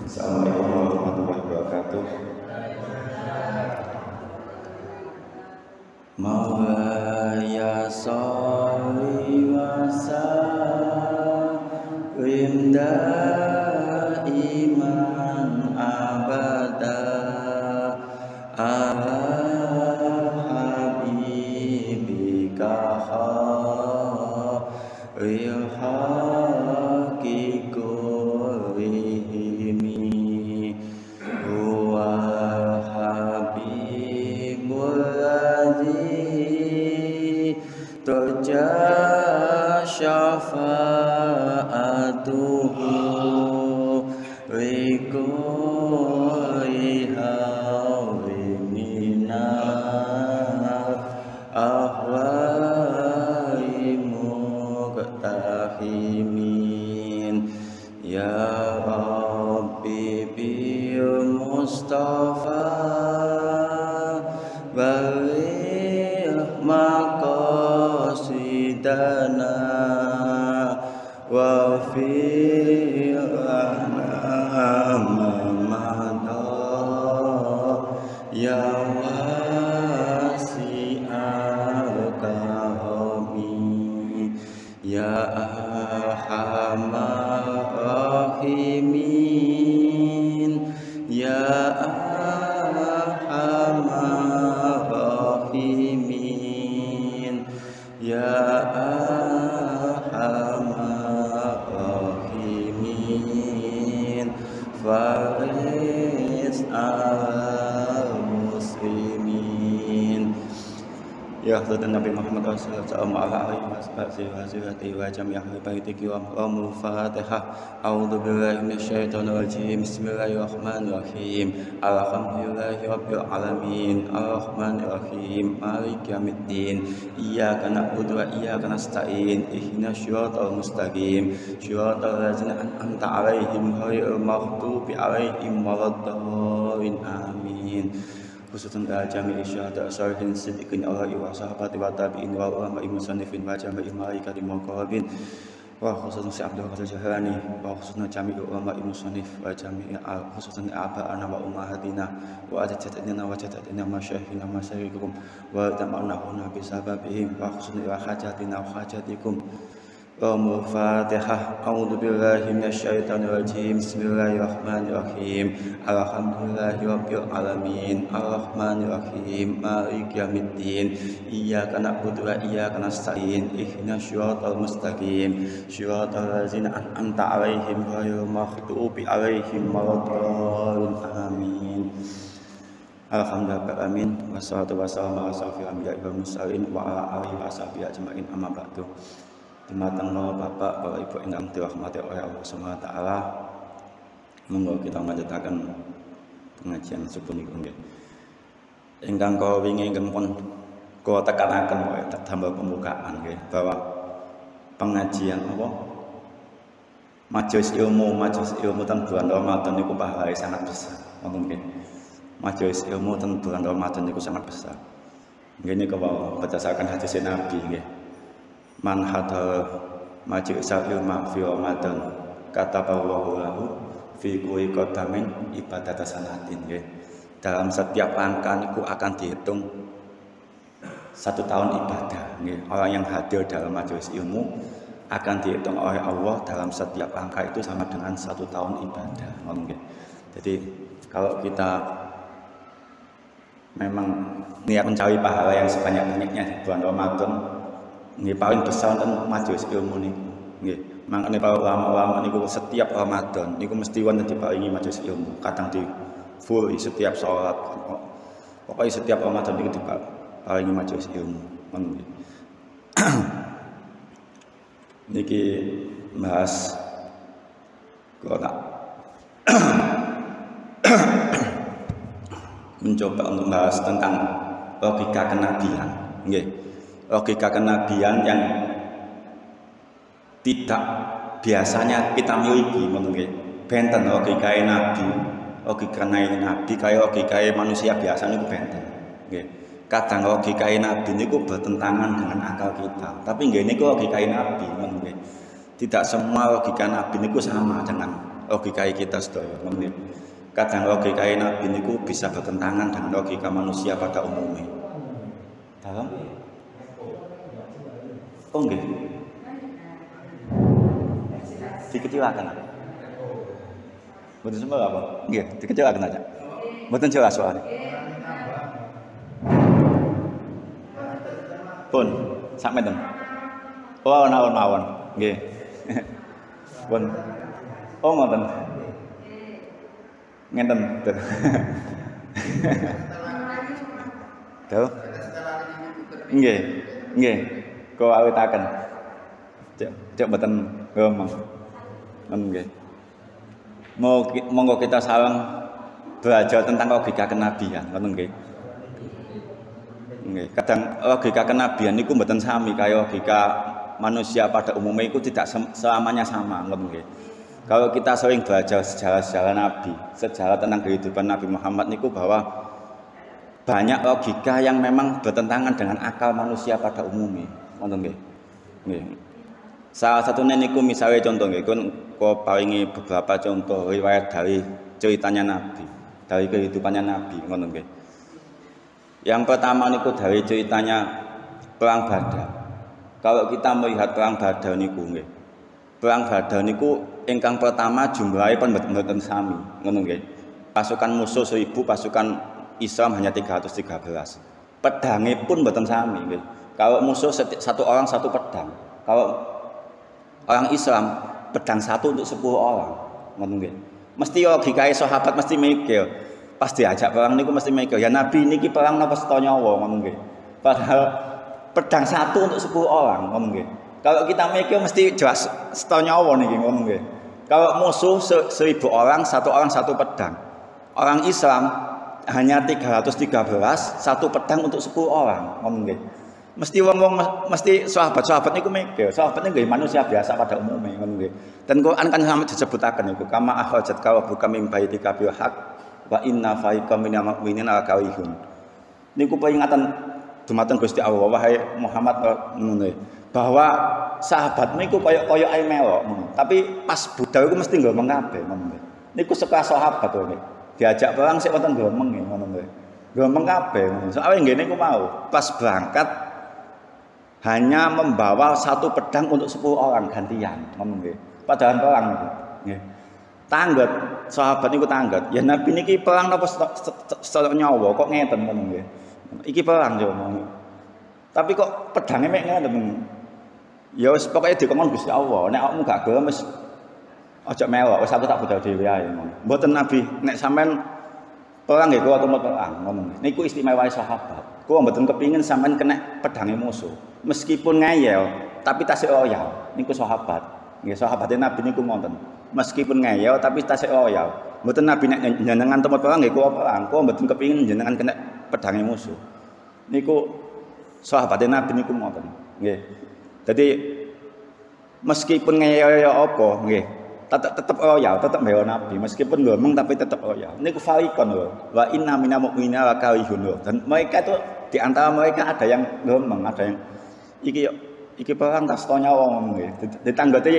Assalamualaikum warahmatullahi wabarakatuh. Maulaya sholli wa sallim daiman abada ala habibika khairil khalqi kullihim huwa habibul ladzi turja syafa'atuhu likulli hawli minal ahwali muqtahimin ya Rabbi bil Mustafa balligh maqasidana wa fi ya wasi'al karami ya arhamar rahimin ya arhamar rahimin ya arhamar rahimin faris al-muslimin ya Rasulullah Nabi Muhammad sallallahu alaihi wasallam wa jami'ah baitiki wa Fatihah. A'udzu billahi minasyaitonir rajim. Bismillahirrahmanirrahim. Alhamdulillahi rabbil alamin. Arrahmanir rahim. Maliki yaumiddin. Iyyaka na'budu wa iyyaka nasta'in. Ihdinas shiratal mustaqim. Shiratal ladzina an'amta 'alaihim ghairil maghdubi 'alaihim waladdallin. Amin. Khususan jami' syahada salihin siddiqin Allahi wa sahabati wa tabi'in wa ulama'i musannifin wa jami'i malaikati muqarrabin wa khususan si Abdul Qadir Jailani wa khususan jami' ulama'i musannif wa jami'i khususan aba'ana wa ummahatina wa ajdatina wa jaddatina masyayikhina masyayikhum wa tamannahuna bi sababihim wa khususan ila hajatina wa hajatikum. Fatihah. A'udzu billahi minasyaitonir rajim. Bismillahirrahmanirrahim. Alhamdulillahi rabbil alamin. Arrahmanir rahim. Maliki yaumiddin. Iyyaka na'budu wa iyyaka nasta'in. Ihdinas shiratal mustaqim. Shiratal ladzina an'amta 'alaihim ghairil maghdubi 'alaihim waladdallin. Amin. Alhamdulillah amin. Wassalatu wassalamu ala asyrofil anbiya'i wal mursalin wa ala alihi wa sahbihi ajmain amma ba'du. Dumateng Bapak, Bapak Ibu ingkang dirahmati oleh Allah Subhanahu wa taala. Monggo kita lanjutaken pengajian subuh niku nggih. Ingkang kala wingi ingkang pun kula tekanaken wae tambah pembukaan nggih bahwa pengajian apa? Majelis ilmu ten bulan Ramadan niku pahalane sangat besar. Wonten nggih. Majelis ilmu ten bulan Ramadan niku sangat besar. Nggih niku berdasarkan hadis Nabi nggih. Man hadal majlis ilmu fi Ramadan kataballahu lahu fi kulli qadamin ibadat sanatin nggih. Dalam setiap langkah niku akan dihitung 1 tahun ibadah nggih. Orang yang hadir dalam majelis ilmu akan dihitung oleh Allah dalam setiap langkah itu sama dengan 1 tahun ibadah nggih. Jadi kalau kita memang niat mencari pahala yang sebanyak-banyaknya di bulan Ramadan nggih paling besar wonten majelis ilmu niku nggih. Mangkane para ulama-ulama niku setiap Ramadan niku mesti wonten diparingi majelis ilmu, kadang di full setiap salat. Pokoknya setiap Ramadan niku diparingi majelis ilmu. Nggih. Niki bahas kula mencoba untuk bahas tentang logika kenabian nggih. Logika kenabian yang tidak biasanya kita miliki, mungkin benten logika nabi logika nabi kaya logika manusia biasa niku benten. Nggih. Kadang logika nabi niku bertentangan dengan akal kita. Tapi nggih niku logika nabi, nggih. Tidak semua logika nabi niku sama dengan logika kita sedaya, nggih. Kadang logika nabi niku bisa bertentangan dengan logika manusia pada umumnya. Dalam? Oh nggih. Dikecilkan. Mboten semua apa? Nggih, dikecilkan aja. Mboten jelas soalnya. Pun, sak menten. Oh, mawon. Nggih. Pun. Oh, ngoten. Ngenten. Tuh. Nggih. Nggih. Kok awitaken. Cek mboten ngomong. Nggih. Monggo kita saling belajar tentang logika kenabian, ngoten nggih. Nggih, kadang logika kenabian niku mboten sami kaya logika manusia pada umumnya itu tidak selamanya sama, ngoten nggih. Kalau kita sering belajar sejarah-sejarah Nabi, sejarah tentang kehidupan Nabi Muhammad niku bahwa banyak logika yang memang bertentangan dengan akal manusia pada umumnya, ngoten nggih. Nggih. Salah satunya niku misalnya contoh nggih, kok paringi beberapa contoh riwayat dari ceritanya Nabi, dari kehidupannya Nabi, ngoten nggih. Yang pertama niku dari ceritanya perang Badar. Kalau kita melihat perang Badar niku nggih. Perang Badar niku ingkang pertama jumlahnya pun mboten sami, ngoten nggih. Pasukan musuh 1000, pasukan Islam hanya 313. Pedangnya pun mboten sami nggih. Kalau musuh satu orang satu pedang. Kalau orang Islam pedang satu untuk 10 orang, ngoten nggih. Mesti logikae sahabat mesti mikir, pas diajak perang niku mesti mikir, ya Nabi niki perang napa seta nyawa, ngoten nggih. Padahal pedang satu untuk 10 orang, ngoten nggih. Kalau kita mikir mesti jelas seta nyawa niki, ngoten nggih. Kalau musuh 1000 orang, satu orang satu pedang. Orang Islam hanya 313, satu pedang untuk 10 orang, ngoten nggih. Mesti mesti sahabat-sahabat niku mikir, sahabat niku manusia biasa pada umumnya, ngono nggih. Dan Quran kan sampe disebutaken niku, kama akhrajat ka rabbuka min baitika bil haqq wa inna fariqam minal mu'minina lakawihun. Niku peringatan dumateng Gusti Allah, wahai Muhammad ngono bahwa sahabat niku koyo ae melok, tapi pas budal iku mesti ngomong kabeh, ngono nggih. Niku sekelas sahabat to nggih. Diajak perang sik wonten ngomong nggih, ngono nggih. Ngomong kabeh, soalnya nggih niku mau pas berangkat hanya membawa satu pedang untuk 10 orang gantian, ngomong nggih. Padahal perang niku, nggih. Tanggat sahabat niku tanggat. Ya Nabi niki perang napa secara nyawa kok ngeten ngomong nggih. Iki perang yo ngomong. Tapi kok pedangnya mek ngeten. Ya wis pokoke dikongkon Gusti Allah, nek awakmu gak gelem wis aja melok, wis aku tak budal dhewe ae ngono. Mboten Nabi nek sampean perang nggih kula temut perang ngomong. Niku istimewa sahabat. Kula mboten kepingin sampean kena pedange musuh. Meskipun ngeyel, tapi tasik loyal. Niku sahabat. Nggih, sahabate Nabi niku ngoten. Meskipun ngeyel tapi tasik loyal. Mboten Nabi nek jenengan temut perang nggih kula perang. Kula mboten kepingin jenengan kena pedange musuh. Niku sahabate Nabi niku ngoten. Nggih. Jadi meskipun ngeyel ya apa, nggih. Tetap loyal, tetap bela Nabi. Meskipun ngomong tapi tetap loyal. Niku farikon lho. Wa inna minal mu'minina wa karihun. Dan mereka itu di antara mereka ada yang ngomong, ada yang iki perang tas to nyawa ngono nggih. Ditanggote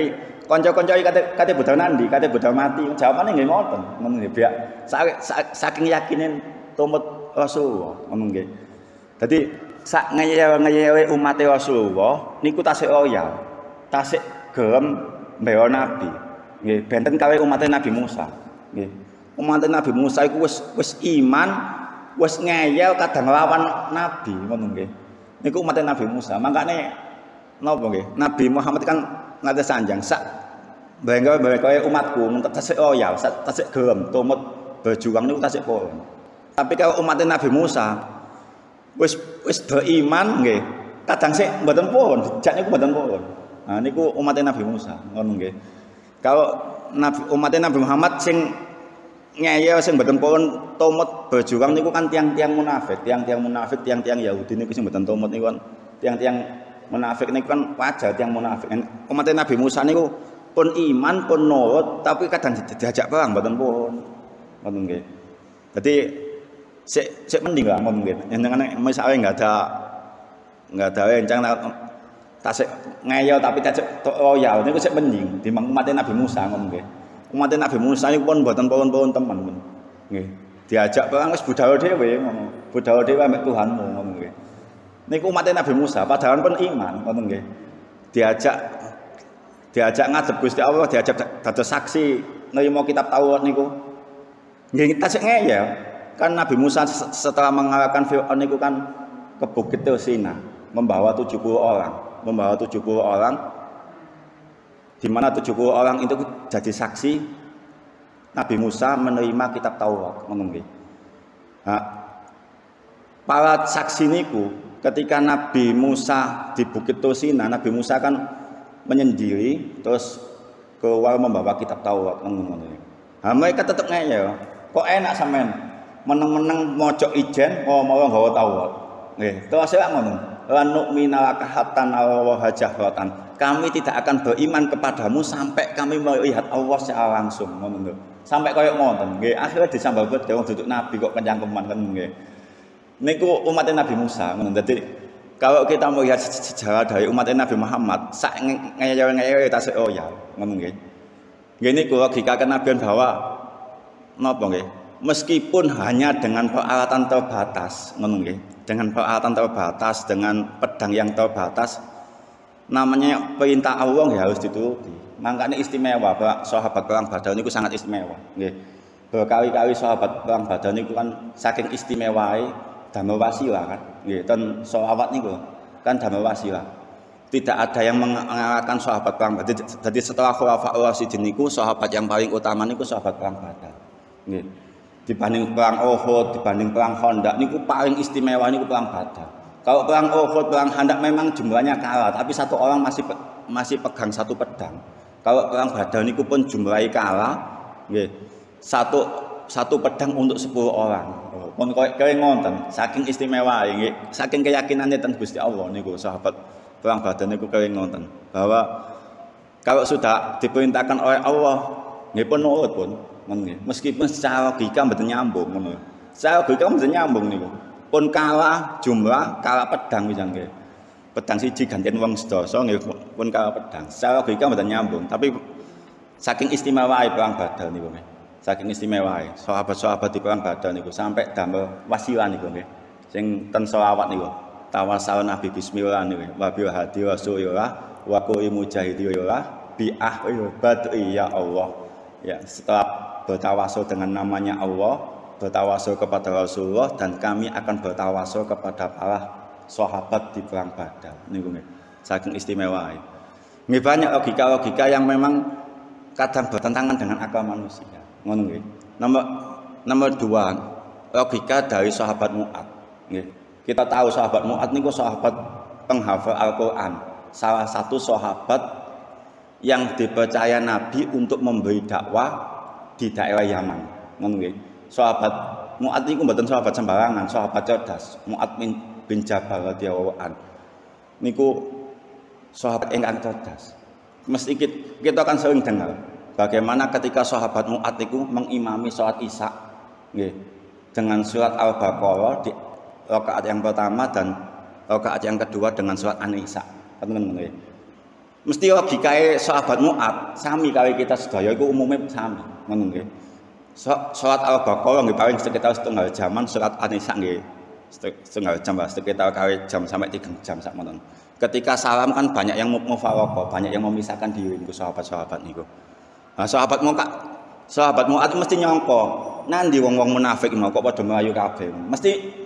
kanca-kanca kate budal nandi, kate budal mati. Jawabane nggih ngoten. Ngono nggih, biak saking yakinin tumut Rasulullah ngono nggih. Dadi sak ngeyel-ngeyele umat Rasulullah niku tasik loyal. Tasik gelem mbela Nabi. Nggih, benten kawe umat Nabi Musa. Nggih. Umat Nabi Musa iku wis iman, wis ngeyel kadang lawan Nabi ngono nggih. Niku umat Nabi Musa. Makane napa nggih? Nabi Muhammad kan ngate sanjang sak bangga-bangga umatku tasik loyal, tasik gelem tumut berjuang niku tasik pun. Tapi kalau umat Nabi Musa wis beriman nggih, kadang sik mboten pun, jak niku mboten pun. Nah niku umat Nabi Musa, ngono nggih. Kalau umat Nabi Muhammad sing ngeyel sing mboten pun tumut berjuang niku kan tiang-tiang munafik, tiang-tiang Yahudi niku sing mboten tumut niku kan tiang-tiang munafik niku kan wajar tiang munafik. Umat Nabi Musa niku pun iman pun nurut tapi kadang diajak perang mboten pun. ngoten nggih. Dadi sik mending lah ngoten nggih. Jenengan misale enggak ada rencang tasik ngeyel tapi tasik royal niku sik mending timbang umat Nabi Musa ngono nggih. Umat Nabi Musa niku pun mboten purun-purun temen nggih. Diajak perang wis budal dhewe ngono. Budal dhewe ambek Tuhanmu ngono nggih. Niku umat Nabi Musa padahal pun iman ngono nggih. Diajak ngadep Gusti Allah, diajak dados saksi nerima kitab Taurat niku. Nggih tasik ngeyel. Kan Nabi Musa setelah mengalahkan Firaun niku kan ke Bukit Sina membawa 70 orang di mana 70 orang itu jadi saksi Nabi Musa menerima kitab Taurat ngono nggih. Nah, para saksi niku ketika Nabi Musa di Bukit Sina, Nabi Musa kan menyendiri terus keluar membawa kitab Taurat ngono nggih. Nah, mereka tetep ngeyel. Kok enak sampean meneng-meneng mojok ijen mau nggawa Taurat. Nggih, terus lek ngono. Lan nu'mina laka hatta narawa jahratan. Kami tidak akan beriman kepadamu sampai kami melihat Allah secara langsung ngono lho. Sampai koyo ngoten nggih. Akhire disambal bet wong duduk nabi kok kencangkeman kan nggih. Niku umat Nabi Musa ngono. Dadi kalau kita melihat sejarah dari umat Nabi Muhammad sak ngeyel-ngeyel tasik royal ngono nggih. Nggih niku logika kenabian bahwa napa nggih? Meskipun hanya dengan peralatan terbatas ngono nggih. Dengan peralatan terbatas, dengan pedang yang terbatas, namanya perintah Allah ya harus dituruti. Makanya istimewa, sahabat perang Badar niku sangat istimewa. Nggih. Berkali-kali sahabat perang Badar niku kan saking istimewae damel wasilah kan. Nggih, ten sholawat niku kan damel wasilah. Tidak ada yang mengalahkan sahabat perang Badar. Jadi setelah Khulafaur Rasyidin niku sahabat yang paling utama niku sahabat perang Badar. Nggih. Dibanding perang Uhud, dibanding perang Khandaq niku paling istimewa niku perang Badar. Kalau perang Uhud, perang Khandaq memang jumlahnya kalah, tapi satu orang masih pegang satu pedang. Kalau perang Badar niku pun jumlahnya kalah, nggih. Satu pedang untuk 10 orang. Pun koyo ngonten, saking istimewa nggih, saking keyakinannya ten Gusti Allah niku sahabat perang Badar niku koyo ngonten. Bahwa kalau sudah diperintahkan oleh Allah, nggih pun nurut pun. Meskipun secara logika mboten nyambung ngono. Secara logika mboten nyambung niku. Pun kalah jumlah, kalah pedang pisan nggih. Pedang siji gantian wong sedasa nggih pun kalah pedang. Secara logika mboten nyambung, tapi saking istimewae perang Badar niku nggih. Saking istimewae sahabat-sahabat di perang Badar niku sampai damel wasilah niku nggih. Sing ten selawat niku. Tawassul nabi bismillah niku. Wa bil hadi rasulillah wa qul mujahidillah bi badri ya Allah. Ya, setelah bertawasul dengan namanya Allah, bertawasul kepada Rasulullah dan kami akan bertawasul kepada para sahabat di perang Badar. Niku nggih. Saking istimewa. Nggih banyak logika-logika yang memang kadang bertentangan dengan akal manusia. Ngono nggih. Nomor 2, logika dari sahabat Mu'ad. Nggih. Kita tahu sahabat Mu'ad niku sahabat penghafal Al-Qur'an. Salah satu sahabat yang dipercaya Nabi untuk memberi dakwah di daerah Yaman. Ngono nggih. Sahabat Mu'ad niku mboten sahabat sembarangan, sahabat cerdas. Mu'ad bin Jabal radhiyallahu an. Niku sahabat ingkang cerdas. Mesti kita akan sering dengar bagaimana ketika sahabat Mu'ad niku mengimami salat Isya nggih dengan surat Al-Baqarah di rakaat yang pertama dan rakaat yang kedua dengan surat An-Nisa. Ngoten nggih. Mesti logikae sahabat Mu'ad sami kali kita sedaya iku umume sami, ngono nggih. Salat Al-Baqarah nggih paling sekitar setengah jaman, surat An-Nisa nggih setengah jam, sekitar kali jam sampai 3 jam sak moten. Ketika salam kan banyak yang mufaraqah, banyak yang memisahkan diri niku sahabat-sahabat niku. Nah, sahabat Mu'ad mesti nyangka, nandi wong-wong munafik mau kok padha mlayu kabeh.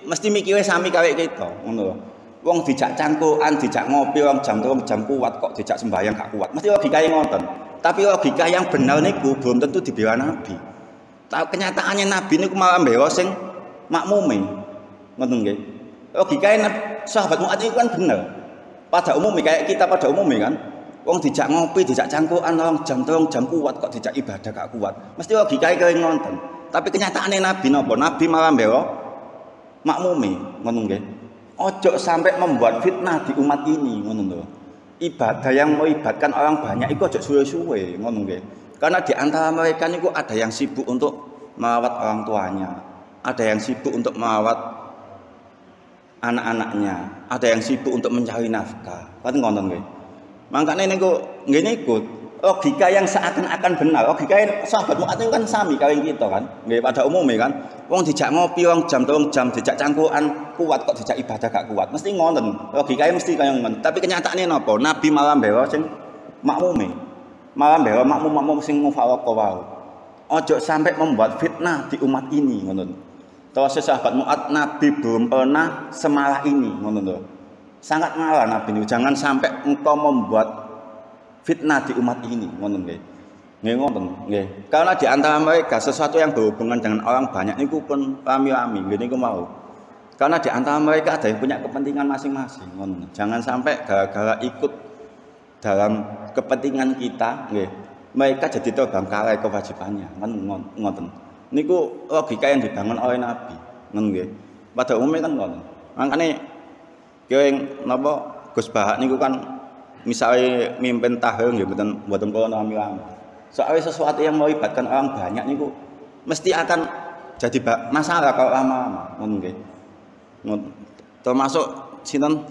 Mesti mikire sami kali kita, ngono lho. Wong dijak cangkukan, dijak ngopi wong jam 3 jam kuat kok dijak sembahyang gak kuat. Mesti logikae ngoten. Tapi logika yang benar niku belum tentu dibela Nabi. Kenyataannya Nabi niku malah mbela sing makmume. Ngoten nggih. Logikae sahabat Mu'ad niku kan bener. Pada umumnya kayak kita pada umumnya kan. Wong dijak ngopi, dijak cangkukan wong jam 3 jam kuat kok dijak ibadah gak kuat. Mesti logikae kaya ngoten. Tapi kenyataannya Nabi napa? Nabi malah mbela makmume. Ngoten nggih. Ojo sampai membuat fitnah di umat ini, ngono lho. Ibadah yang melibatkan orang banyak itu ojo suwe-suwe, ngono nggih. Karena di antara mereka niku ada yang sibuk untuk merawat orang tuanya, ada yang sibuk untuk merawat anak-anaknya, ada yang sibuk untuk mencari nafkah. Kan ngoten nggih. Mangkane niku nggih niku logika yang seakan-akan benar. Logika sahabat Mu'adz itu kan sami kalian kita kan. Nggih pada umumnya kan. Wong dijak ngopi wong jam 3 jam dijak cangkukan kuat kok dijak ibadah gak kuat. Mesti ngoten. Logikanya mesti kaya ngoten. Tapi kenyataannya napa? Nabi malah mbela sing makmume. Malah mbela makmum sing mufaraqah wae. Ojo sampai membuat fitnah di umat ini ngoten. Terus sahabat Mu'adz Nabi belum pernah semalah ini ngoten to. Sangat ngalah Nabi ini. Jangan sampai engkau membuat fitnah di umat ini ngoten nggih. Nggih ngoten nggih. Karena di antara mereka sesuatu yang berhubungan dengan orang banyak niku pun rami-rami nggih niku mau. Karena di antara mereka ada yang punya kepentingan masing-masing ngoten. Jangan sampai gara-gara ikut dalam kepentingan kita nggih. Mereka jadi terbengkalai kewajibannya kan ngoten. Niku logika yang dibangun oleh Nabi ngoten nggih. Pada umumnya kan ngoten. Makane kenging napa Gus Bahak niku kan misalnya mimpin tahun nggih mboten kula rame-rame. Soalnya sesuatu yang melibatkan orang banyak niku mesti akan jadi masalah kalau lama-lama ngoten nggih. Termasuk sinten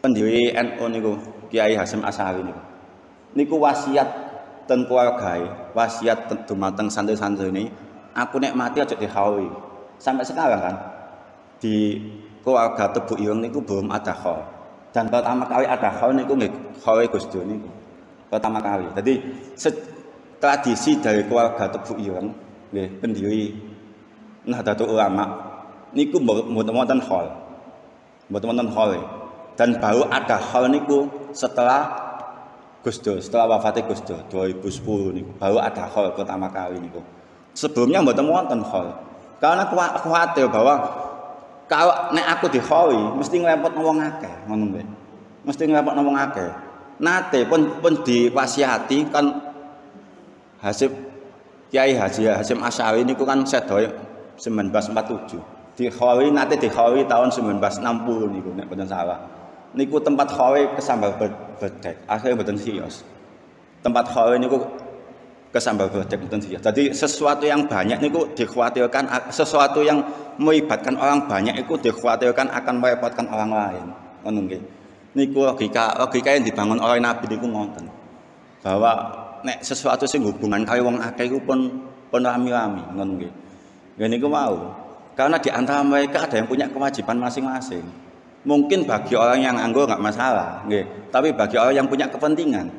pendiri NU niku Kiai Hasyim Asy'ari niku. Niku wasiat ten keluargae, wasiat dumateng santri-santri ini, aku nek mati aja dikhawi. Sampai sekarang kan di keluarga Tebu Ireng niku belum ada khol. Dan pertama kali ada khol niku nggih khol Gus Dur niku. Pertama kali. Jadi tradisi dari keluarga Tebu Ireng nggih pendiri Nahdlatul Ulama niku mboten wonten khol. Mboten wonten khol. Dan baru ada khol niku setelah Gus Dur, setelah wafatnya Gus Dur 2010 niku baru ada khol pertama kali niku. Sebelumnya mboten wonten khol. Karena khawatir bahwa kalau nek aku dikholi mesti ngrepotno wong akeh ngono nggih. Mesti ngrepotno wong akeh. Nate pun diwasiati kan Kiai Haji Hasyim Asy'ari niku kan sedoyo 1947. Dikholi nate dikholi tahun 1960 niku nek mboten salah. Niku tempat kholi kesambar bedek, akhirnya mboten siyos. Tempat kholi niku kesambar bedek mboten siyos. Jadi sesuatu yang banyak niku dikhawatirkan, sesuatu yang melibatkan orang banyak itu dikhawatirkan akan merepotkan orang lain. Ngono nggih. Niku logika yang dibangun oleh Nabi niku ngoten. Bahwa nek sesuatu sing hubungan karo wong akeh iku pun rami-rami ngono nggih. Nggih niku mau. Karena di antara mereka ada yang punya kewajiban masing-masing. Mungkin bagi orang yang nganggur nggak masalah, nggih. Tapi bagi orang yang punya kepentingan,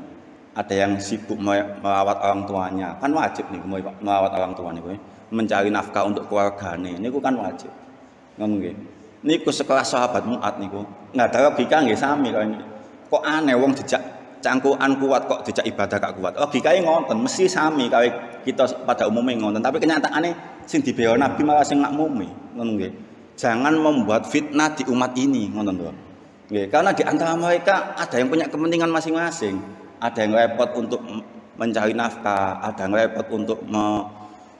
ada yang sibuk merawat orang tuanya, kan wajib nih merawat orang tua nih, mencari nafkah untuk keluargane, niku kan wajib, ngono nggih. Niku sekelas sahabat Mu'adz niku, nggak ada logika nggih sami kok aneh wong dijak cangkukan kuat kok dijak ibadah gak kuat. Logikanya ngoten, mesti sami kali kita pada umumnya ngoten. Tapi kenyataannya sing dibela Nabi malah sing makmumi, ngono nggih. Jangan membuat fitnah di umat ini, ngoten to. Nggih, karena di antara mereka ada yang punya kepentingan masing-masing. Ada yang repot untuk mencari nafkah, ada yang repot untuk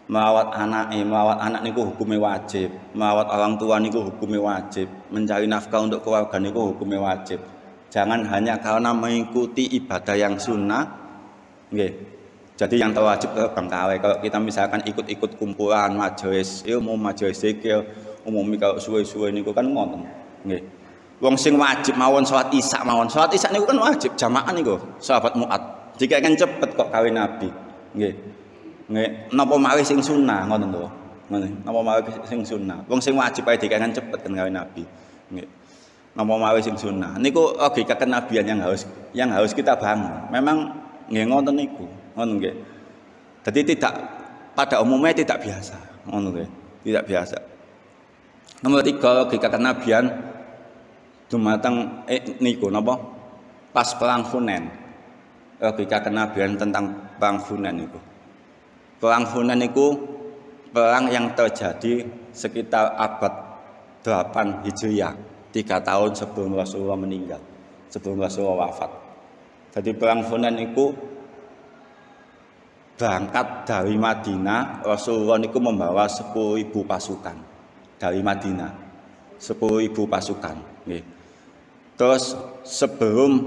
merawat anak niku hukumnya wajib, merawat orang tua niku hukumnya wajib, mencari nafkah untuk keluarga niku hukumnya wajib. Jangan hanya karena mengikuti ibadah yang sunnah, nggih. Jadi yang terwajib terbengkalai. Kalau kita misalkan ikut-ikut kumpulan majelis ilmu, majelis zikir, umumnya kalau suwe-suwe niku kan ngoten. Nggih. Wong sing wajib mawon salat Isya mawon. Salat Isya niku kan wajib jamaah niku, sahabat Mu'adz. Jika kan cepet kok kawin Nabi. Nggih. Nggih, napa malih sing sunah ngoten to. Ngoten. Napa malih sing sunah. Wong sing wajib ae dikakan cepet kan kawin Nabi. Nggih. Napa malih sing sunah. Niku logika kenabian yang harus kita bangun. Memang nggih ngoten niku. Ngoten nggih. Jadi tidak pada umumnya tidak biasa. Ngoten nggih. Tidak biasa. Nomor 3 logika kenabian dumateng niku napa? Pas perang Hunain. Logika kenabian tentang perang Hunain niku. Perang Hunain niku perang yang terjadi sekitar abad 8 Hijriah, 3 tahun sebelum Rasulullah meninggal, sebelum Rasulullah wafat. Jadi perang Hunain niku berangkat dari Madinah, Rasulullah niku membawa 10.000 pasukan. Dari Madinah 10.000 pasukan nggih. Terus sebelum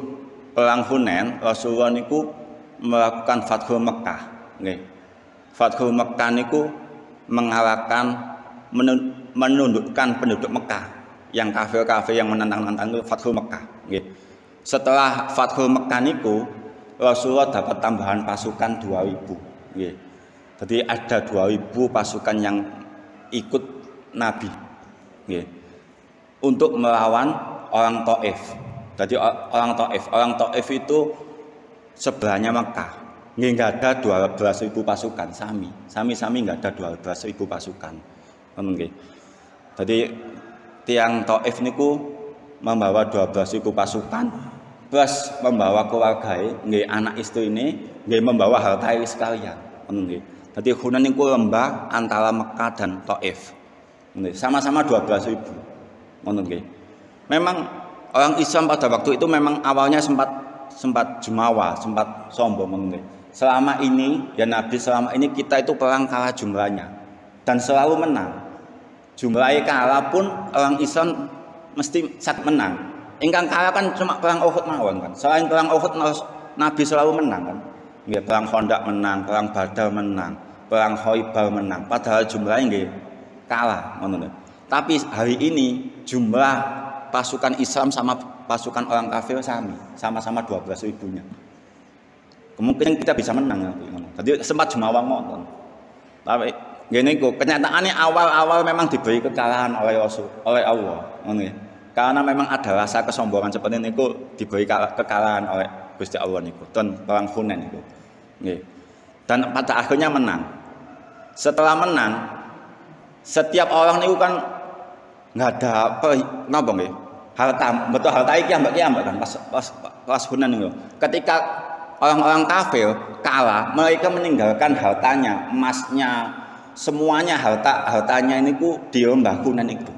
perang Hunain Rasulullah niku melakukan Fathul Mekkah nggih. Fathul Mekkah niku mengalahkan menundukkan penduduk Mekah yang kafir-kafir yang menantang-nantang itu Fathul Mekah. Nggih. Setelah Fathul Mekah niku Rasulullah dapat tambahan pasukan 2000. Nggih. Jadi ada 2000 pasukan yang ikut Nabi. Nggih. Untuk melawan orang Taif. Jadi orang Taif itu sebelahnya Mekah. Nggih, nggak ada 12.000 pasukan, sami nggak ada 12.000 pasukan. Nggih. Jadi tiang Taif niku membawa 12.000 pasukan plus membawa keluarga, nggih, anak istri ini, nggih, membawa harta sekalian. Nggih. Jadi Hunain niku lembah antara Mekah dan Taif. Nggih, sama-sama 12.000. Nggih. Memang orang Islam pada waktu itu memang awalnya sempat jumawa, sempat sombong. Nggih. Selama ini ya Nabi, selama ini kita itu perang kalah jumlahnya dan selalu menang. Jumlahnya kalah pun orang Islam mesti sak menang. Ingkang kalah kan cuma perang Uhud mawon kan. Selain perang Uhud Nabi selalu menang kan. Nggih, perang Khandaq menang, perang Badar menang, perang Khaibar menang. Padahal jumlahnya nggih kalah ngono. Tapi hari ini jumlah pasukan Islam sama pasukan orang kafir sama-sama 12.000-nya. Kemungkinan kita bisa menang. Jadi sempat jumawa ngoten. Tapi gini kok kenyataannya awal-awal memang diberi kekalahan oleh Allah. Karena memang ada rasa kesombongan seperti ini kok diberi kekalahan oleh Gusti Allah niku dan perang Hunain niku. Dan pada akhirnya menang. Setelah menang, setiap orang niku kan nggak ada apa napa nggih? Harta iki ambek kan pas Hunain niku. Ketika orang-orang kafir kalah, mereka meninggalkan hartanya, emasnya, semuanya hartanya ini ku diombah Hunain itu.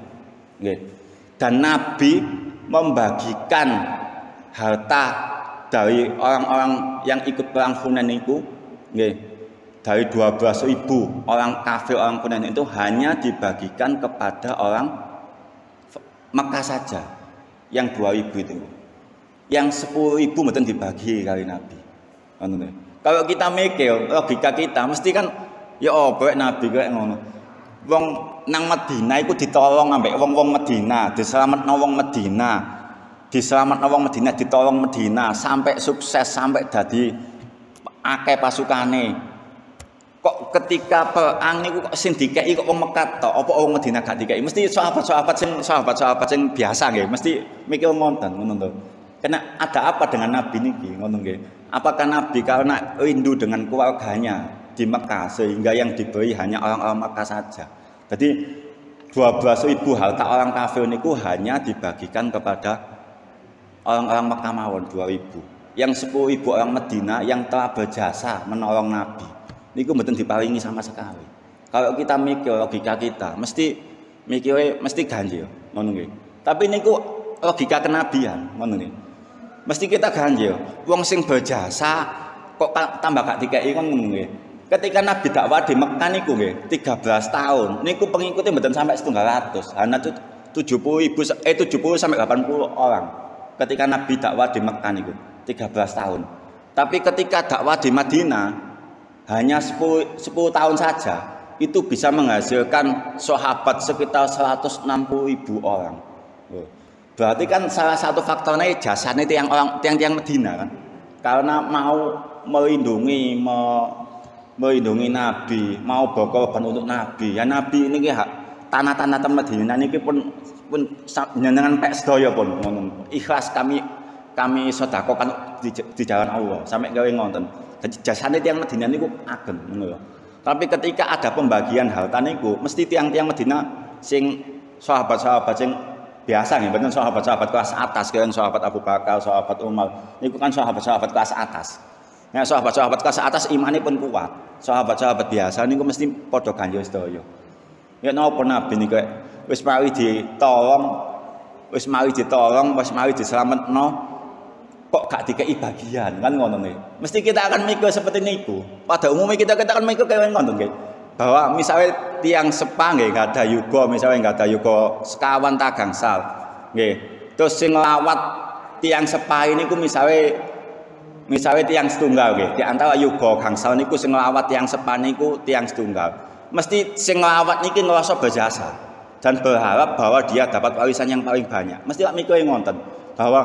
Dan Nabi membagikan harta dari orang-orang yang ikut perang Hunain itu, dari 12.000 orang kafir orang Hunain itu hanya dibagikan kepada orang Mekah saja, yang 2.000 itu. Yang 10.000 mboten dibagi kali Nabi. Kalau kita mikir logika kita mesti kan ya baik Nabi kayak ngono. Wong nang Madinah iku ditolong ambek wong-wong Madinah, diselametno wong Madinah. Diselametno wong Madinah, ditolong Madinah sampai sukses, sampai dadi akeh pasukane. Kok ketika perang niku kok sing dikeki kok wong Mekah tok, apa wong Madinah gak dikeki? Mesti sahabat-sahabat sing biasa nggih, mesti mikir ngoten ngono to. Karena ada apa dengan Nabi niki ngono nggih? Apakah Nabi karena rindu dengan keluarganya di Mekah sehingga yang diberi hanya orang-orang Mekah saja. Jadi 12.000 harta orang kafir niku hanya dibagikan kepada orang-orang Mekah mawon 2.000. Yang 10.000 orang Madinah yang telah berjasa menolong Nabi niku mboten diparingi sama sekali. Kalau kita mikir logika kita mesti mikirnya mesti ganjil ngono nggih. Tapi niku logika kenabian ngono nggih. Mesti kita ganjil. Wong sing berjasa kok tambah gak dikeki ngono nggih. Ketika Nabi dakwah di Mekah niku nggih 13 tahun. Niku pengikutnya mboten sampai 100. Hanya 70 sampai 80 orang. Ketika Nabi dakwah di Mekah niku 13 tahun. Tapi ketika dakwah di Madinah hanya 10 tahun saja itu bisa menghasilkan sahabat sekitar 160.000 orang. Berarti kan salah satu faktornya jasanya tiang Medina kan, karena mau melindungi Nabi, mau berkorban untuk Nabi. Ya Nabi ini tanah-tanah Medina ini pun dengan pek sedaya pun ikhlas kami sedekahkan di jalan Allah sampai gawe ngonten. Jadi jasanya tiang Medina niku ageng ngono. Tapi ketika ada pembagian harta niku mesti tiang-tiang Medina sing sahabat-sahabat sing biasa nih, bener sahabat-sahabat kelas atas, kalian sahabat Abu Bakar, sahabat Umar, ini kan sahabat-sahabat kelas atas. Nah, sahabat-sahabat kelas atas imannya pun kuat. Sahabat-sahabat biasa ini mesti podo ganjil sedaya. Ya napa Nabi nih kayak wis mari ditolong, wis mari diselametno, kok gak dikei bagian kan ngono nih. Mesti kita akan mikir seperti niku. Pada umumnya kita akan mikir kayak ngono nggih. Bahwa misalnya tiang Sepang nggih enggak ada yuga, misalnya enggak ada yuga sekawan ta gangsal nggih. Terus sing nglawat tiang Sepah niku misalnya tiang setunggal nggih. Di antara yuga gangsal niku sing nglawat tiang Sepah niku tiang setunggal. mesti sing nglawat niki ngrasa berjasa dan berharap bahwa dia dapat warisan yang paling banyak. Mesti lak mikir ngonten bahwa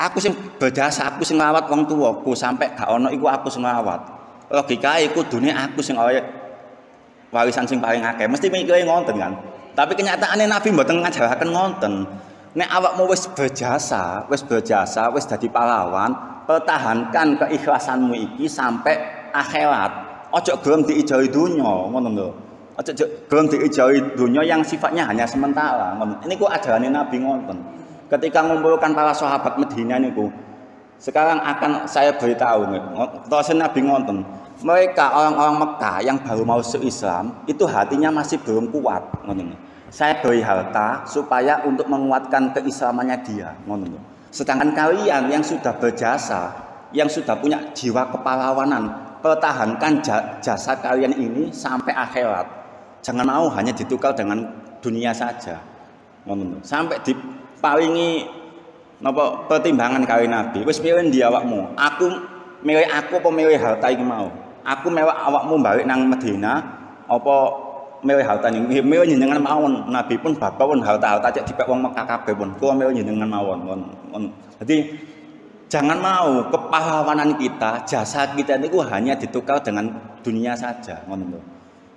aku sing berjasa, aku sing nglawat wong tuwaku sampai gak ono iku aku sing nglawat. Logikae kudune aku sing oleh warisan sing paling akeh. Mesti mikir ngonten kan. Tapi kenyataannya Nabi mboten ngajaraken ngonten. Nek awakmu wis berjasa, wis dadi pahlawan, pertahankan keikhlasanmu iki sampai akhirat. Ojo gelem diijahi dunya, ngono lho. Ojo gelem diijahi dunya yang sifatnya hanya sementara, ngono. Ini ku ajarane Nabi ngonten. Ketika ngumpulkan para sahabat Madinah niku, sekarang akan saya beritahu nih, terus Nabi ngonten. Mereka orang-orang Mekah yang baru masuk Islam itu hatinya masih belum kuat, ngono. Saya beri harta supaya untuk menguatkan keislamannya dia, ngono. Sedangkan kalian yang sudah berjasa, yang sudah punya jiwa kepahlawanan, pertahankan jasa kalian ini sampai akhirat. Jangan mau hanya ditukar dengan dunia saja, ngono. Sampai diparingi napa pertimbangan kali Nabi. Wis milih ndi awakmu? Aku milih aku apa milih harta iki mau? Aku milih awakmu balik nang Madinah apa milih harta ning milih jenengan mawon. Nabi pun babawon harta-harta cek dipek wong Mekah kabeh pun. Kulo milih jenengan mawon. Jadi jangan mau kepahlawanan kita, jasa kita niku hanya ditukar dengan dunia saja, ngono lho.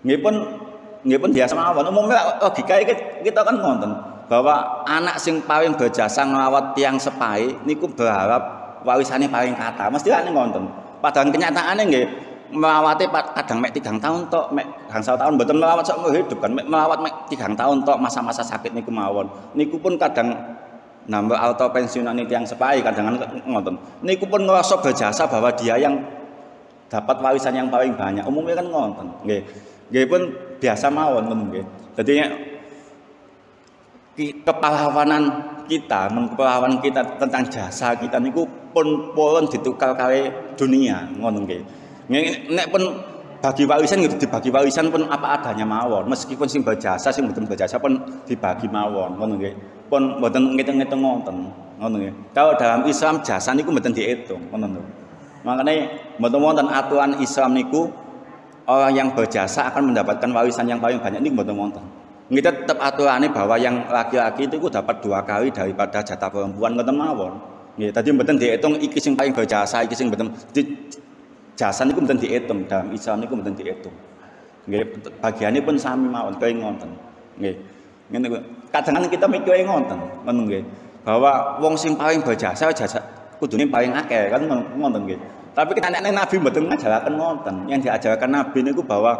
Nggih pun biasa mawon. Umumnya logika kita kan ngonten bahwa anak sing paling berjasa nglawat tiyang sepahe niku berharap warisane paling kata. Mesti ane ngonten. Padahal kenyataane nggih melawati kadang mek 3 tahun tok, mek gangsal tahun mboten melawat seumur hidup kan, mek melawat mek 3 tahun tok masa-masa sakit niku mawon. Niku pun kadang nambah auto pensiunan yang sepai kadang ngoten. Niku pun ngerasa berjasa bahwa dia yang dapat warisan yang paling banyak. Umumnya kan ngoten. Nggih. Nggih pun biasa mawon ngoten nggih. Dadi kepahlawanan kita, kepahlawanan kita tentang jasa kita niku pun ditukar kali dunia ngoten nggih. Nek pun bagi warisan gitu dibagi warisan pun apa adanya mawon. Meskipun sing berjasa sing mboten berjasa pun dibagi mawon ngono nggih. Pun mboten ngitung-ngitung ngoten. Ngono nggih. Kalau dalam Islam jasa niku mboten diitung, ngono lho. Makane mboten wonten aturan Islam niku orang yang berjasa akan mendapatkan warisan yang paling banyak niku mboten wonten. Nggih tetep aturannya bahwa yang laki-laki itu dapat 2 kali daripada jatah perempuan ngoten mawon. Nggih, tadi mboten diitung iki sing paling berjasa, iki sing mboten jasa niku mboten diitung, dalam Islam niku mboten diitung. Nggih, bagiane pun sami mawon kaya ngoten. Nggih. Ngene kok. Kadang kita mikir ngoten, ngoten nggih. Bahwa wong sing paling berjasa jasa kudune paling akeh kan ngoten nggih. Tapi kenyataane Nabi mboten ngajaraken ngoten. Yang diajarkan Nabi niku bahwa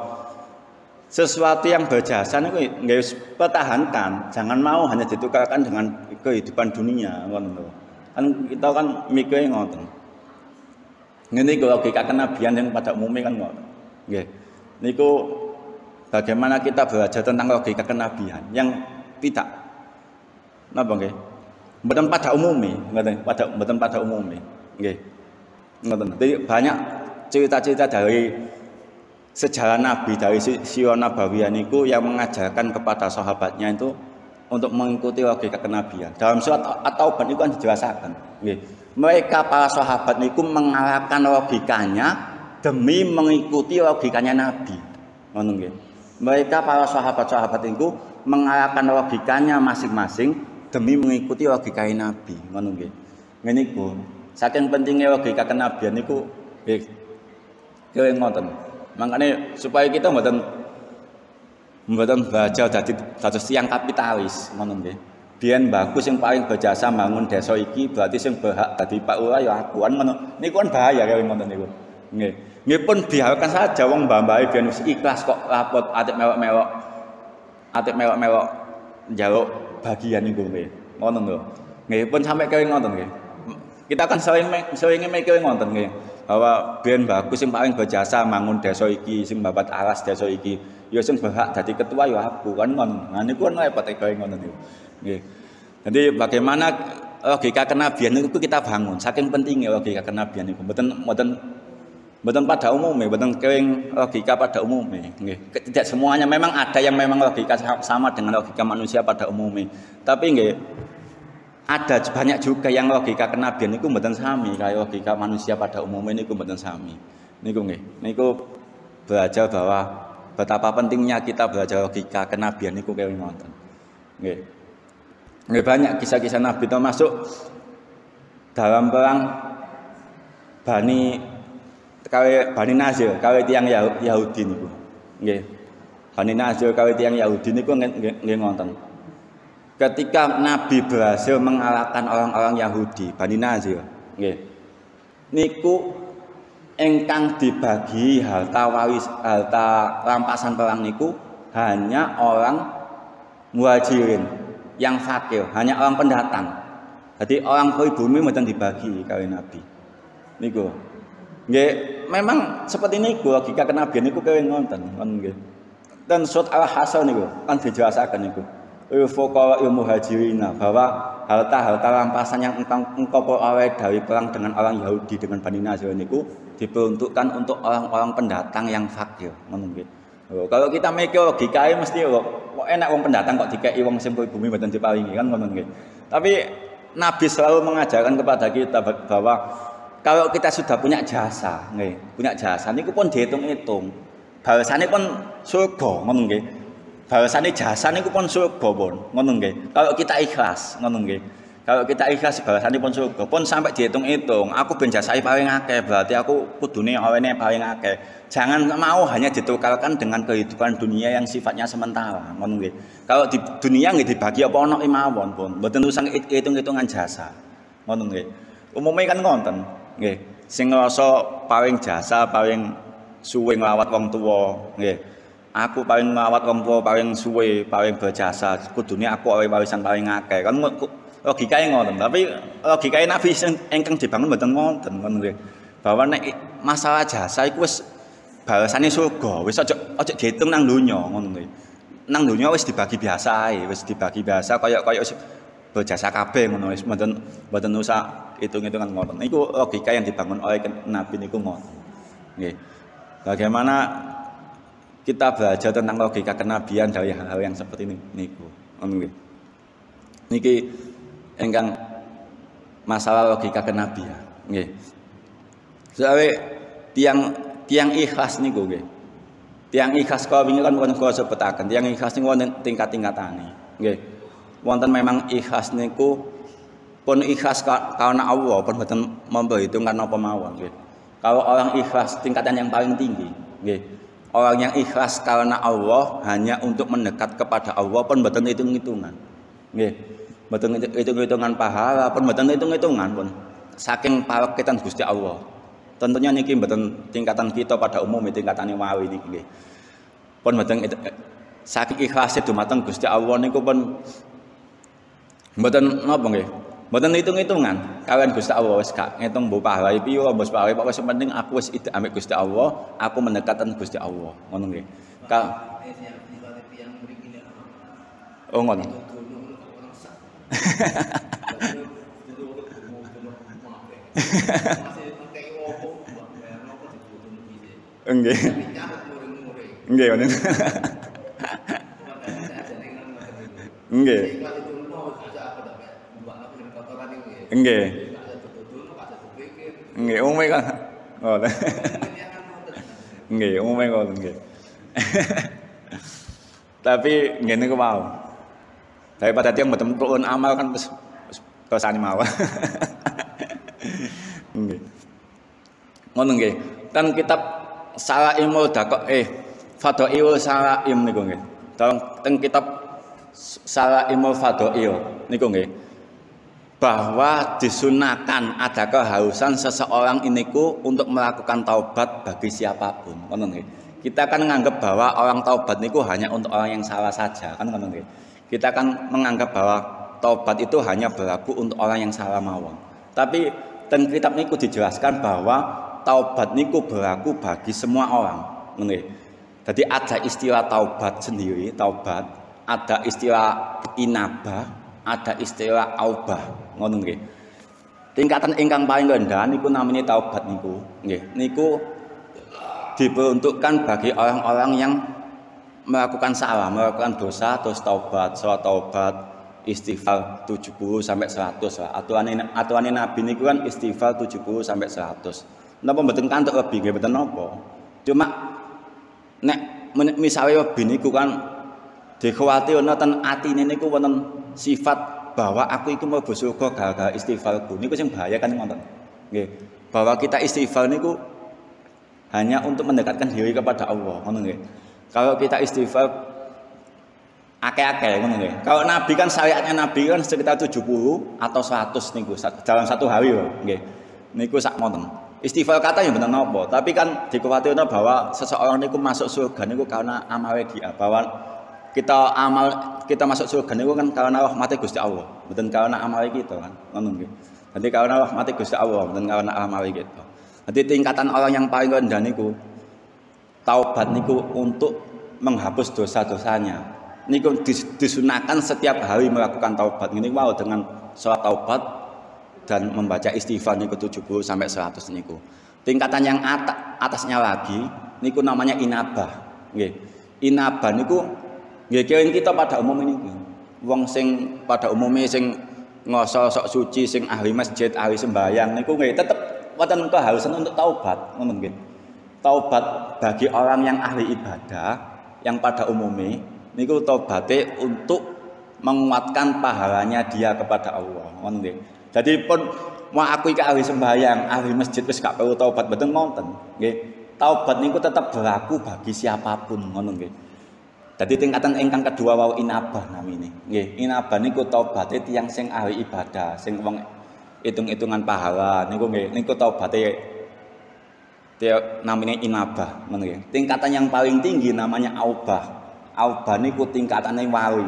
sesuatu yang berjasa niku nggih pertahankan, jangan mau hanya ditukarkan dengan kehidupan dunia, ngoten lho. Kan kita kan mikir ngoten. Ini logika kenabian yang pada umumnya kan ngoten. Nggih. Niku bagaimana kita belajar tentang logika kenabian yang tidak napa nggih? Mboten pada umumnya, mboten pada umumnya. Nggih. Ngoten. Jadi banyak cerita-cerita dari sejarah Nabi dari sira Nabawiyah niku yang mengajarkan kepada sahabatnya itu untuk mengikuti logika kenabian. Dalam surat At-Taubah niku kan dijelaskan. Nggih. Mereka para sahabat niku mengalahkan logikanya demi mengikuti logikanya Nabi. Ngono nggih. Mereka para sahabat-sahabat niku mengalahkan logikanya masing-masing demi mengikuti logikanya Nabi. Ngono nggih. Ngene iku. Saking pentingnya logika kenabian niku nggih. Kaya ngoten. Makanya supaya kita mboten belajar dadi dados tiyang kapitalis, ngono nggih. Biyen bagus yang paling berjasa bangun desa iki berarti sing berhak dadi Pak Lurah ya akuan ngono. Niku kan bahaya kaya ngoten niku. Nggih. Nggih pun biarkan saja wong mbah-mbahe biyen wis ikhlas kok lapot atik mewok-mewok. Atik mewok-mewok njaluk bagian niku nggih. Ngoten lho. Nggih pun sampai kaya ngoten nggih. Kita kan sering mikir ngoten nggih. Bahwa biyen bagus sing paling berjasa bangun desa iki, sing babat alas desa iki, ya sing berhak dadi ketua ya aku kan ngono. Nah niku kan repot kaya ngoten niku. Nggih. Jadi bagaimana logika kenabian itu kita bangun. Saking pentingnya logika kenabian itu. Mboten pada umumnya, mboten kering logika pada umumnya. Nggih. Tidak semuanya memang ada yang memang logika sama dengan logika manusia pada umumnya. Tapi nggih ada banyak juga yang logika kenabian itu mboten sami kaya logika manusia pada umumnya niku mboten sami. Niku nggih. Niku belajar bahwa betapa pentingnya kita belajar logika kenabian niku kewen ngoten. Nggih. Nggih banyak kisah-kisah Nabi termasuk dalam perang Bani Nazir kawe tiyang Yahudi niku. Nggih. Bani Nazir kawe tiyang Yahudi niku nggih ngoten. Ketika Nabi berhasil mengalahkan orang-orang Yahudi, Bani Nazir, nggih. Niku engkang dibagi harta rampasan perang niku hanya orang muhajirin yang fakir, hanya orang pendatang. Jadi orang pribumi mboten dibagi kali Nabi. Niku. Nggih, memang seperti niku logika kenabian niku kawin ngoten, nggih. Dan surat Al-Hasyr niku kan dijelasaken niku. Fuqara muhajirina bahwa harta-harta rampasan yang engkau peroleh dari perang dengan orang Yahudi dengan Bani Nazir niku diperuntukkan untuk orang-orang pendatang yang fakir, ngono nggih. Kalau kita mikir logikae mesti kok enak wong pendatang kok dikeki wong sing pribumi mboten diparingi kan ngono nggih. Tapi Nabi selalu mengajarkan kepada kita bahwa kalau kita sudah punya jasa, nggih, punya jasa niku pun dihitung-hitung. Balasane pun surga, ngono nggih. Balasane jasa niku pun surga pun, ngono nggih. Kalau kita ikhlas, ngono nggih. Kalau kita ikhlas balasane pun surga, pun sampai dihitung-hitung. Aku ben jasai paling akeh, berarti aku kudune awene paling akeh. Jangan mau hanya ditukarkan dengan kehidupan dunia yang sifatnya sementara, ngono nggih. Kalau di dunia nggih dibagi apa ana mawon pun, mboten usah hitung-hitungan jasa. Ngono nggih. Umume kan ngoten, nggih. Sing ngrasa paling jasa, paling suwe nglawat wong tuwa, nggih. Aku paling ngawat wong tuwa paling suwe, paling berjasa. Kudune aku oleh warisan paling akeh. Kan logikae ngoten. Tapi logikae Nabi ingkang dibangun mboten ngoten, ngono nggih. Bahwa nek masalah jasa iku wis balasane surga, wis aja diitung nang donya, ngono nggih. Nang donya wis dibagi biasa ae, wis dibagi biasa kaya berjasa kabeh ngono wis mboten usah hitung-hitungan ngoten. Iku logika yang dibangun oleh Nabi niku ngoten. Nggih. Bagaimana kita belajar tentang logika kenabian dari hal-hal yang seperti ini niku. Niki engkang masalah logika kenabian, nggih. Soale tiang ikhlas niku nggih. Tiang ikhlas kala wingi kan kula sebutaken, tiang ikhlas niku wonten tingkat-tingkatane. Nggih. Wonten memang ikhlas niku pun ikhlas karena Allah, pun mboten memperhitungkan apa mawon nggih. Kalau orang ikhlas tingkatan yang paling tinggi, nggih. Orang yang ikhlas karena Allah hanya untuk mendekat kepada Allah pun mboten hitung-hitungan. Nggih. Mboten hitung-hitungan pahala pun mboten hitung-hitungan pun. Saking paweketan Gusti Allah. Tentunya niki mboten tingkatan kita pada umum tingkatane wali niki nggih. Pun mboten saking ikhlas dumateng Gusti Allah niku pun mboten napa nggih. Mboten hitung-hitungan kalian Gusti Allah wis gak ngitung mbok pahala piye mbok pahala pokoke sing penting aku wis ambek Gusti Allah, aku mendekatan Gusti Allah. Ngono nggih. Oh ngono. Nggih. Nggih ngono. Nggih. Nggih. Nggih, umume kan. Ngoten. Nggih, umume ngoten nggih. Tapi ngene ku mau. Daripada tiyang mboten turun amal kan wis dosane mawon. Nggih. Ngono nggih. Kan kitab Salaimul Fadhail Salaim niku nggih. Teng kitab Salaimul Fadhail niku nggih. Bahwa disunahkan ada kehausan seseorang iniku untuk melakukan taubat bagi siapapun, ngono nggih. Kita kan menganggap bahwa orang taubat niku hanya untuk orang yang salah saja, kan ngono nggih. Kita kan menganggap bahwa taubat itu hanya berlaku untuk orang yang salah mawon. Tapi ten kitab niku dijelaskan bahwa taubat niku berlaku bagi semua orang, ngono nggih. Jadi ada istilah taubat sendiri, taubat, ada istilah inabah, ada istilah aubah, ngono nggih. Tingkatan ingkang paling rendah niku namanya taubat niku, nggih. Niku diperuntukkan bagi orang-orang yang melakukan salah, melakukan dosa terus taubat, salat taubat, istighfar 70 sampai 100 lah. Atuane Nabi niku kan istighfar 70 sampai 100. Napa mboten kantuk lebih nggih mboten napa. Cuma nek misale webi niku kan dikhawatirna ten atine niku wonten sifat bahwa aku iku mlebu surga gara-gara istighfarku. Niku sing bahaya kan ngoten. Nggih. Bahwa kita istighfar niku hanya untuk mendekatkan diri kepada Allah, ngono nggih. Kalau kita istighfar akeh-akeh ngono nggih. Kalau Nabi kan syariatnya Nabi kan sekitar 70 atau 100 niku dalam satu hari lho, nggih. Niku sak monten. Istighfar kata yang bener napa, tapi kan dikhawatirkan bahwa seseorang niku masuk surga niku karena amale dia, bahwa kita masuk surga niku kan karena rahmat Gusti Allah, bukan karena amal kita kan, ngono nggih. Jadi karena rahmat Gusti Allah, bukan karena amal kita. Jadi tingkatan orang yang paling rendah niku taubat niku untuk menghapus dosa-dosanya. Niku disunahkan setiap hari melakukan taubat. Ini mau dengan sholat taubat dan membaca istighfar niku 70 sampai 100 niku. Tingkatan yang atasnya lagi niku namanya inabah. Nggih. Inabah niku nggih kira kita pada umumnya niku. Wong sing pada umumnya sing ngosol sok suci, sing ahli masjid, ahli sembahyang niku nggih tetep wonten keharusan untuk taubat, ngono nggih. Taubat bagi orang yang ahli ibadah yang pada umumnya niku taubate untuk menguatkan pahalanya dia kepada Allah, ngono nggih. Jadi pun mau aku iki ahli sembahyang, ahli masjid wis gak perlu taubat mboten ngonten, nggih. Taubat niku tetap berlaku bagi siapapun, ngono nggih. Jadi tingkatan ingkang kedua wau inabah namine. Nggih, inabah niku taubate tiyang sing ahli ibadah, sing wong hitung-hitungan pahala niku nggih, niku taubate namanya inabah, ngono nggih. Tingkatan yang paling tinggi namanya aubah. Aubah niku tingkatane wali.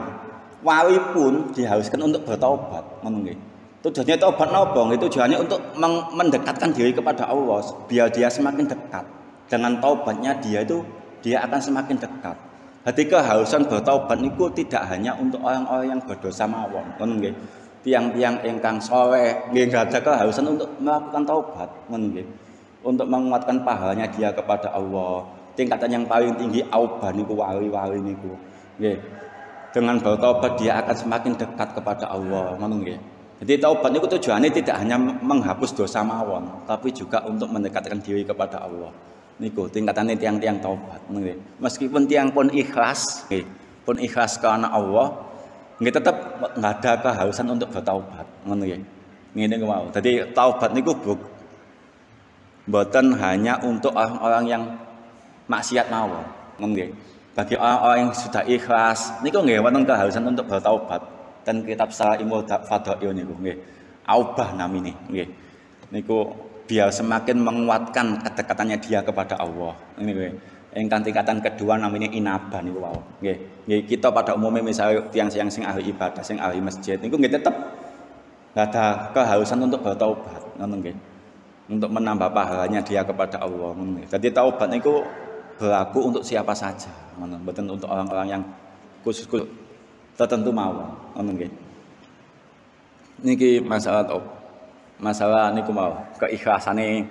Wali pun diharuskan untuk bertaubat, ngono nggih. Tujuannya taubat napa? Tujuannya untuk mendekatkan diri kepada Allah biar dia semakin dekat. Dengan taubatnya dia akan semakin dekat. Jadi keharusan bertaubat niku tidak hanya untuk orang-orang yang berdosa mawon, ngono nggih. Tiang-tiang ingkang saleh nggih ada keharusan untuk melakukan taubat, ngono nggih. Untuk menguatkan pahalanya dia kepada Allah. Tingkatan yang paling tinggi aubah niku wali-wali niku. Nggih. Dengan bertaubat dia akan semakin dekat kepada Allah, ngono nggih. Jadi taubat niku tujuannya tidak hanya menghapus dosa mawon, tapi juga untuk mendekatkan diri kepada Allah. Niku tingkatannya tiang-tiang taubat, nggih. Meskipun tiang pun ikhlas, nggih, pun ikhlas karena Allah, nggih tetap enggak ada keharusan untuk bertaubat, ngono nggih. Ngene ku mau. Jadi taubat niku mboten hanya untuk orang-orang yang maksiat mawon, ngono nggih. Bagi orang-orang yang sudah ikhlas, niku nggih wonten keharusan untuk bertaubat. Dan kitab Salaimul Fadhail niku nggih. Aubah namine nggih. Niku biar semakin menguatkan kedekatannya dia kepada Allah. Ini nggih. Ingkang tingkatan kedua namanya inabah niku wau. Nggih. Nggih kita pada umumnya misalnya tiang-tiang sing ahli ibadah, sing ahli masjid niku nggih tetep enggak ada keharusan untuk bertaubat, ngono nggih. Untuk menambah pahalanya dia kepada Allah, ngono nggih. Jadi taubat niku berlaku untuk siapa saja, ngono. Mboten untuk orang-orang yang khusus tertentu mawon, ngono nggih. Niki masalah niku mau keikhlasane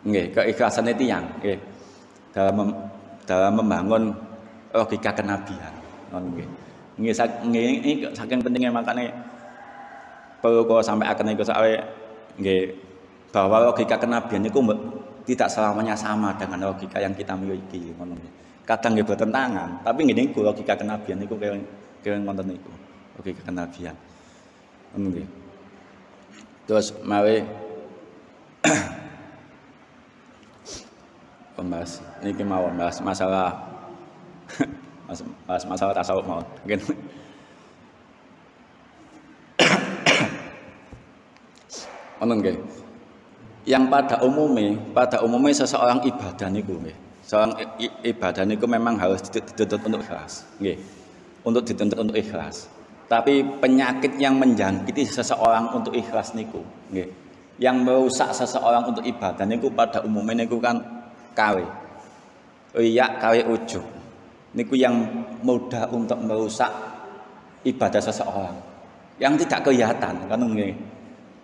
nggih, keikhlasane tiyang nggih dalam membangun logika kenabian, ngono nggih. Nggih saking pentingnya makane perlu kok sampai akan niku soalé nggih bahwa logika kenabian niku tidak selamanya sama dengan logika yang kita miliki, ngono nggih. Kadang nggih bertentangan, tapi nggih niku logika kenabian niku kaya ngoten niku. Logika kenabian. Ngono nggih. Terus mari pembahas niki mau bahas masalah masalah tasawuf mau. Mungkin ngono nggih. Yang pada umumnya seseorang ibadah niku nggih. Seorang ibadah niku memang harus dituntut untuk ikhlas, nggih. Untuk dituntut untuk ikhlas. Tapi penyakit yang menjangkiti seseorang untuk ikhlas niku, nggih. Yang merusak seseorang untuk ibadah niku pada umumnya niku kan kawe. Riya, kawe ujub. Niku yang mudah untuk merusak ibadah seseorang. Yang tidak kelihatan, kan nggih.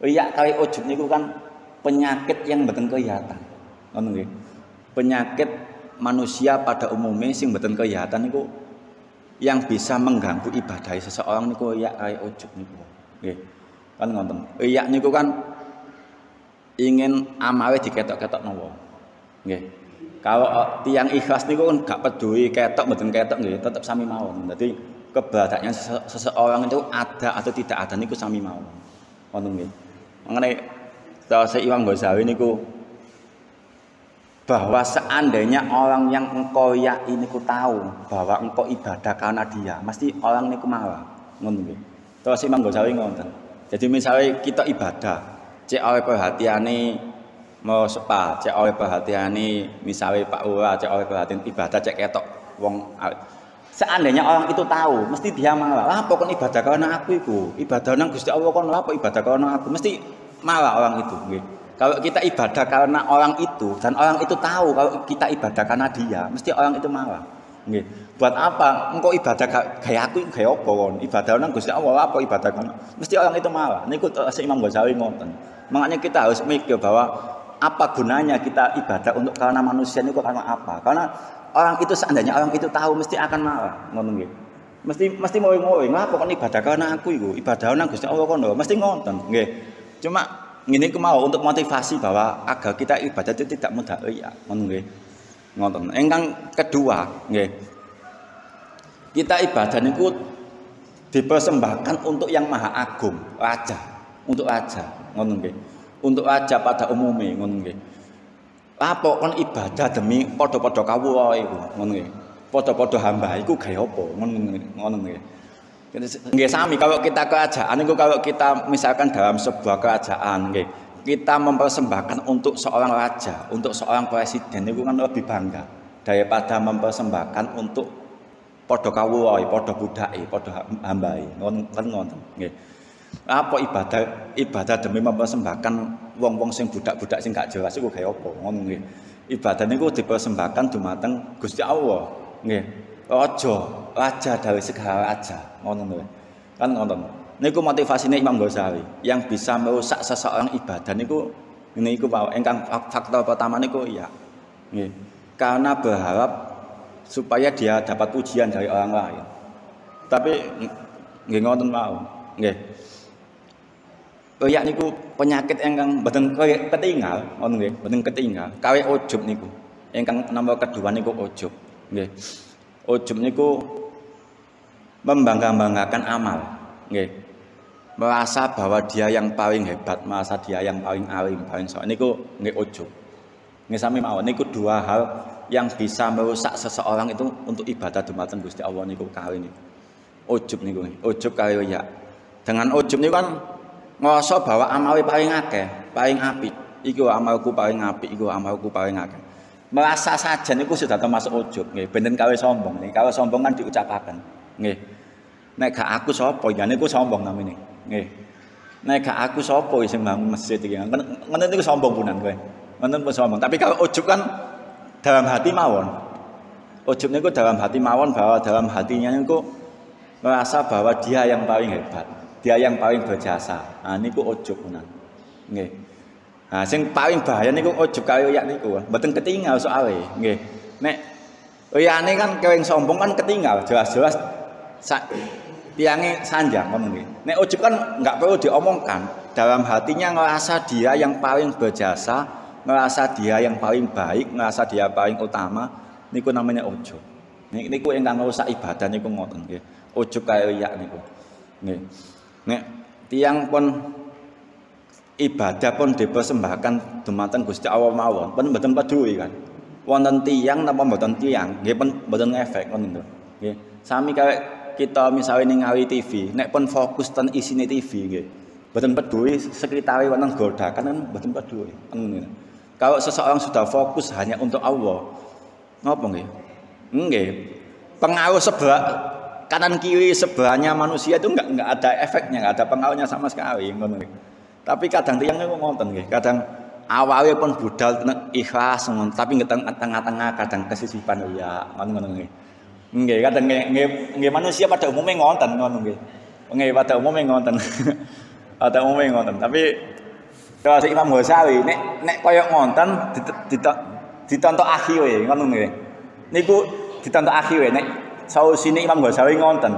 Riya, kawe ujub niku kan penyakit yang mboten kelihatan. Kan nggih. Penyakit manusia pada umumnya sing mboten kelihatan niku yang bisa mengganggu ibadah seseorang niku riya kaya ujub niku. Nggih. Kan ngoten. Riya niku kan ingin amale diketok-ketokno wong. Nggih. Kalau tiang ikhlas niku kan gak peduli ketok mboten ketok nggih, tetep sami mawon. Dadi keberadaannya seseorang itu ada atau tidak ada niku sami mawon. Ngono nggih. Mengenai Syekh Imam Ghazali niku bahwa seandainya orang yang engkau yakini niku tahu bahwa engkau ibadah karena dia, mesti orang niku marah. Ngono nggih. Terus Imam Ghazali ngoten. Jadi misalnya kita ibadah, cek oleh perhatiane mau sepa, cek oleh perhatiane misalnya Pak Ura, cek oleh perhatian ibadah cek ketok wong. Seandainya orang itu tahu, mesti dia marah. Lah pokoknya ibadah karena aku itu, ibadah nang Gusti Allah kon apa ibadah karena aku, mesti marah orang itu. Nggih. Kalau kita ibadah karena orang itu dan orang itu tahu kalau kita ibadah karena dia, mesti orang itu marah. Nggih. Buat apa? Engkau ibadah kayak aku kayak apa kon? Ibadah nang Gusti Allah apa ibadah karena mesti orang itu marah. Niku Imam Ghazali ngoten. Makanya kita harus mikir bahwa apa gunanya kita ibadah untuk karena manusia itu karena apa? Karena orang itu seandainya orang itu tahu mesti akan marah, ngoten nggih. Mesti moing-moing, lah pokoknya ibadah karena aku iku, ibadah nang Gusti Allah kono, mesti ngoten, nggih. Cuma ngene iku mau untuk motivasi bahwa agar kita ibadah itu tidak mudah riya, ngoten nggih. Ngoten. Ingkang kedua, nggih. Kita ibadah niku dipersembahkan untuk yang Maha Agung, Raja, untuk Raja, ngoten nggih. Untuk raja pada umumnya ngono nggih. Apa kon ibadah demi padha-padha kawula iku ngono nggih. Padha-padha hamba iku gawe apa ngono nggih. Nggih sami kalau kita kerajaan niku kalau kita misalkan dalam sebuah kerajaan nggih, kita mempersembahkan untuk seorang raja, untuk seorang presiden niku kan lebih bangga daripada mempersembahkan untuk padha kawula, padha budake, padha hambae. Ngoten nggih. Apa ibadah demi mempersembahkan wong-wong sing budak-budak sing gak jelas iku gawe apa ngono nggih. Ibadah niku dipersembahkan dumateng Gusti Allah nggih. Raja dari segala raja ngono nggih. Kan ngoten. Niku motivasine Imam Ghazali yang bisa merusak seseorang ibadah niku niku wae ingkang faktor pertama niku ya nggih. Karena berharap supaya dia dapat pujian dari orang lain. Tapi nggih ngoten mau nggih. Riya niku penyakit ingkang mboten ketinggal, ngono nggih, mboten ketinggal. Kawe ujub niku. Ingkang nomor kedua niku ujub, nggih. Ujub niku membangga-banggakan amal, nggih. Merasa bahwa dia yang paling hebat, merasa dia yang paling alim, paling sok. Niku nggih ujub. Nggih sami mawon niku dua hal yang bisa merusak seseorang itu untuk ibadah dumateng Gusti Allah niku kawe niku. Ujub niku, ujub kawe riya. Dengan ujub niku kan ngerasa bahwa amalnya paling akeh, paling apik. Iku amalku paling apik, iku amalku paling akeh. Merasa saja niku sudah termasuk ujub nggih. Benten kawe sombong nih. Kalau sombong kan diucapaken. Nggih. Nek gak aku sapa ya niku sombong namine. Nggih. Nek gak aku sapa sing bangun masjid iki. Ngono niku sombong punan kowe. Ngoten pun sombong. Tapi kalau ujub kan dalam hati mawon. Ujub niku dalam hati mawon bahwa dalam hatinya niku merasa bahwa dia yang paling hebat. Dia yang paling berjasa. Nah niku ujub punan. Nggih. Nah sing paling bahaya niku ujub kaya riya niku. Mboten ketinggal soalé, nggih. Nek riyane kan kewing sombong kan ketinggal, jelas-jelas tiange sanjang ngono nggih. Nek ujub kan enggak perlu diomongkan. Dalam hatinya ngerasa dia yang paling berjasa, ngerasa dia yang paling baik, ngerasa dia paling utama, niku namanya ujub. Niku ingkang ngrusak ibadah niku ngoten nggih. Ujub kaya riya niku. Nggih. Nek tiyang pun ibadah pun dipersembahkan dumateng Gusti Allah mawon, pun mboten peduli kan. Wonten tiyang napa mboten tiyang, nggih pun mboten ngefek ngoten lho. Nggih. Sami kaya kita misalnya ningali TV, nek pun fokus ten isine TV nggih. Mboten peduli sekitare wonten godakan kan mboten peduli. Kalau seseorang sudah fokus hanya untuk Allah, ngopo nggih? Nggih. Pengaruh sebelah kanan kiri sebelahnya manusia itu enggak ada efeknya, enggak ada pengaruhnya sama sekali ngono. Tapi kadang tiyang niku ngoten nggih, kadang awalnya pun budal ikhlas ngono, tapi tengah-tengah kadang kesisipan ya ngono nggih. Nggih, kadang nggih manusia pada umumnya ngoten ngono nggih. Nggih pada umumnya ngoten. Pada umumnya ngoten, tapi kalau Imam Ghazali nek koyo ngoten ditonton akhire ngono nggih. Niku ditonton akhire nek sausine Imam Ghazali ngoten.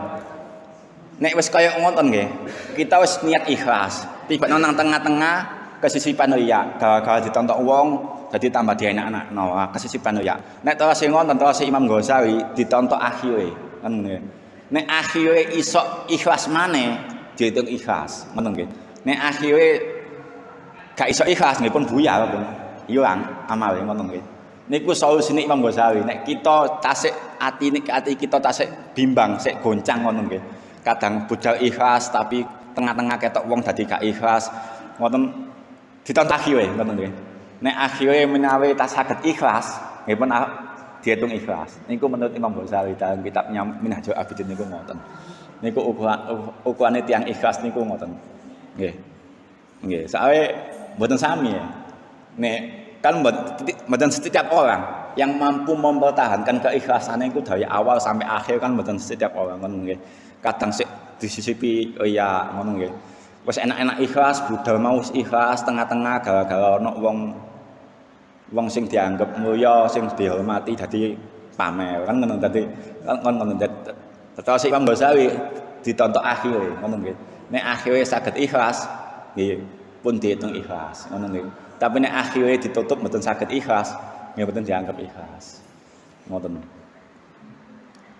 Nek wis kaya ngoten nggih, kita wis niat ikhlas. Tiba nang tengah-tengah kesisipan riya, gara-gara ditonton wong dadi tambah dienak-enakno. Kesisipan ya. Nek to sing wonten to si Imam Ghazali ditontok akhire, kan ngene. Nek akhire iso ikhlas maneh, diitung ikhlas, ngoten nggih. Nek akhire gak iso ikhlas nggih pun buyar pun. Ilang amale ngoten nggih. Niku solusine Imam Ghazali. Nek kita tasik ati kita tasik bimbang, sik goncang ngoten nggih. Kadang budal ikhlas tapi tengah-tengah ketok wong dadi gak ikhlas. Ngoten ditonton akhire ngoten nggih. Nek akhire menawi tak saged ikhlas, nggih pun diitung ikhlas. Niku menurut Imam Ghazali dalam kitabnya Minhajul Abidin niku ngoten. Niku ukurane tiyang ikhlas niku ngoten. Nggih. Nggih, sae mboten sami ya. Nek kan mboten setiap orang yang mampu mempertahankan keikhlasannya itu dari awal sampai akhir kan mboten setiap orang ngono nggih. Kadang sik disisipi oh ya ngono nggih. Wis enak-enak ikhlas, budal mau ikhlas tengah-tengah gara-gara ana wong sing dianggap mulya, sing dihormati dadi pamer kan ngono dadi ngono terus Imam Ghazali ditontok akhir ngono nggih. Nek akhire saged ikhlas nggih pun diitung ikhlas ngono nggih. Tapi nek akhire ditutup mboten saged ikhlas, nggih mboten dianggap ikhlas. Ngoten.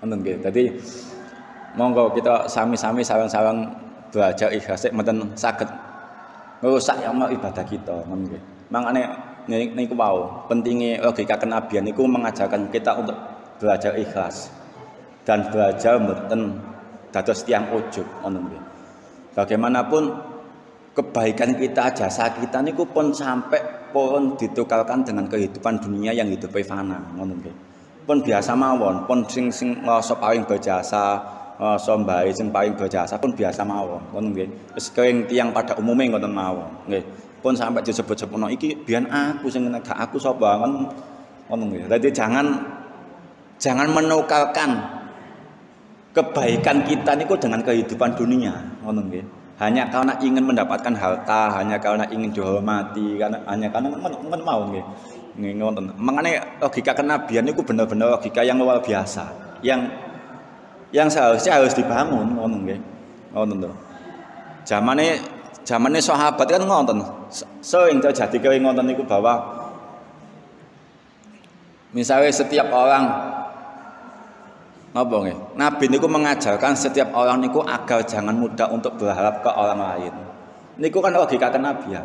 Ngoten nggih. Dadi monggo kita sami-sami sareng-sareng belajar ikhlas mboten saged ngrusak amal ibadah kita ngono nggih. Mangane niku wau pentinge logika kenabian niku mengajarkan kita untuk belajar ikhlas dan belajar mboten dados tiyang ujug ngono nggih. Bagaimanapun kebaikan kita, jasa kita niku pun sampai pun ditukarkan dengan kehidupan dunia yang hidupnya fana ngono nggih. Pun biasa mawon, pun sing ngrasa paling berjasa, ngrasa mbae sing paling berjasa pun biasa mawon ngono nggih. Wis kering tiyang pada umume ngoten mawon nggih. Pun sampai disebut-sebutno iki biyen aku sing gak aku sapa ngono nggih. Dadi jangan menukarkan kebaikan kita niku dengan kehidupan dunia ngono nggih. Hanya karena ingin mendapatkan harta, hanya karena ingin dihormati, hanya karena mau nggih. Ngoten. Mangane logika kenabian niku bener-bener logika yang luar biasa, yang seharusnya harus dibangun ngono nggih. Ngoten to. Zamane sahabat kan ngoten. Sering terjadi kaya ngoten niku bahwa misalnya setiap orang apa nggih? Nabi niku mengajarkan setiap orang niku agar jangan mudah untuk berharap ke orang lain. Niku kan logika kenabian.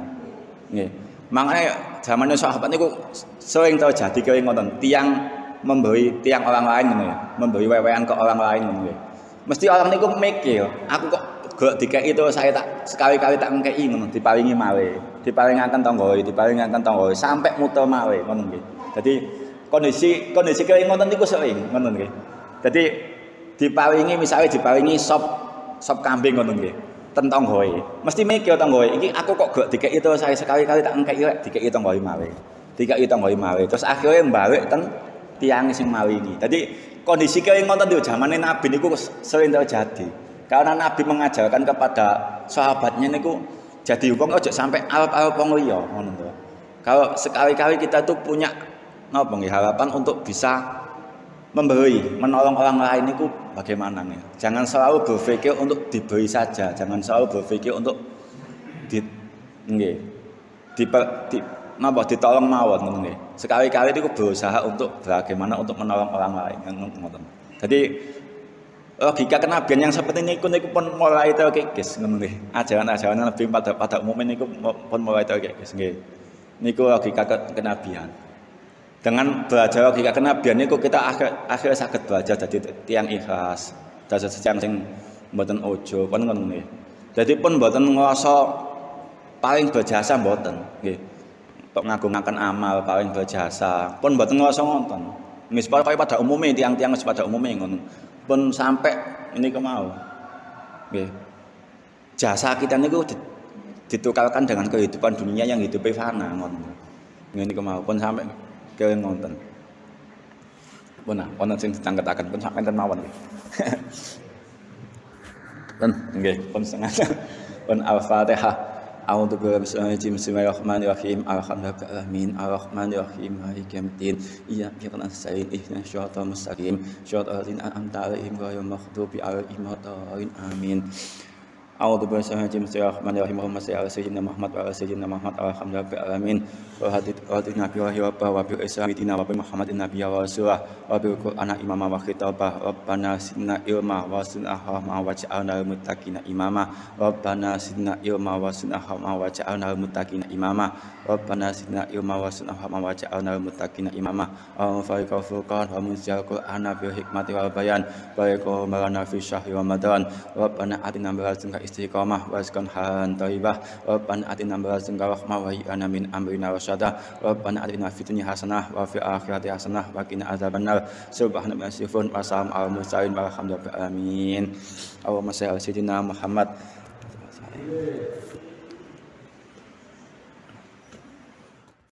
Nggih. Makanya zamane sahabat niku sering terjadi kaya ngoten, tiang memberi tiang orang lain ngono ya, memberi wewean ke orang lain ngono nggih. Mesti orang niku mikir, aku kok golek dikeki itu saya tak sekali-kali tak ngekeki ngono, diparingi mawe, diparingaken tanggoe sampai muter mawe ngono nggih. Jadi kondisi kaya ngoten niku sering ngono nggih. Jadi diparingi misalnya diparingi sop kambing ngono nggih. Ten tanggoe. Mesti mikir tanggoe iki aku kok gak dikeki itu saya sekali-kali tak ngekeki rek dikeki tanggoe mawe. Dikeki tanggoe mawe. Terus akhirnya balik ten tiang sing maringi. Jadi kondisi kaya ngoten niku zamane Nabi niku sering terjadi. Karena Nabi mengajarkan kepada sahabatnya niku jadi wong aja sampai arep-arep wong liya ngono to. Kalau sekali-kali kita tuh punya napa nggih harapan untuk bisa memberi, menolong orang lain itu bagaimana nih? Jangan selalu berpikir untuk diberi saja, jangan selalu berpikir untuk ditolong mawon nggih. Sekali-kali itu berusaha untuk bagaimana untuk menolong orang lain ngoten. Jadi logika kenabian yang seperti niku pun mulai terkikis ngono nggih. Ajaran-ajaran Nabi pada umumnya niku pun mulai terkikis nggih. Niku logika kenabian. Dengan belajar logika kenabian niku kita akhirnya saged belajar dadi tiyang ikhlas, dadi tiyang sing mboten ojo pun ngono nggih. Dadi pun mboten ngrasa paling berjasa mboten nggih. Tok ngagungaken amal paling berjasa, pun mboten ngrasa ngoten. Nggih pada umumnya tiyang-tiyang pada umumnya ngono. Pun sampai ini kemau. Nggih. Jasa kita niku ditukarkan dengan kehidupan dunia yang hidupnya fana ngono. Ngene kemau pun sampai kaya ngonten. Pun ana sing ditangketaken pun sampeyan mawon nggih. Pun nggih pun setengah. Pun Al-Fatihah. A'udzu Bismillahirrahmanirrahim. Alhamdulillahirabbil arrahmanirrahim maliki yaumiddin. Iyyaka nasta'in ihdinas siratal mustaqim. Shiratal ladzina an'amta 'alaihim ghairil maghdubi 'alaihim waladdallin. Amin. A'udzu billahi minasyaitonir rajim. Bismillahirrahmanirrahim. Allahumma shalli ala sayyidina Muhammad wa ala sayyidina Muhammad alhamdulillahil alamin. Wa hadith nabi wa wa bil islam dina wa bi Muhammadin nabiyya wa rasulullah wa bil qur'ana imama wa khitabah. Rabbana zidna ilma wa zidna rahmah wa ja'alna lil muttaqina imama. Rabbana zidna ilma wa zidna rahmah wa ja'alna lil muttaqina imama. Rabbana zidna ilma wa zidna rahmah wa ja'alna lil muttaqina imama. Al-Fatiha furqan wa munzil qur'ana bil hikmati wal bayan. Baikul malana fi syahri Ramadan. Rabbana atina min ladunka istiqamah wa rizqan halalan thayyibah. Rabbana atina min ladunka rahmah wa hayyi lana min amrina rasyada. Rabbana atina fid dunya hasanah wa fil akhirati hasanah wa qina adzabannar. Subhanaka wa sifun wa salam al mursalin walhamdulillahi alamin. Allahumma shalli ala sayyidina Muhammad.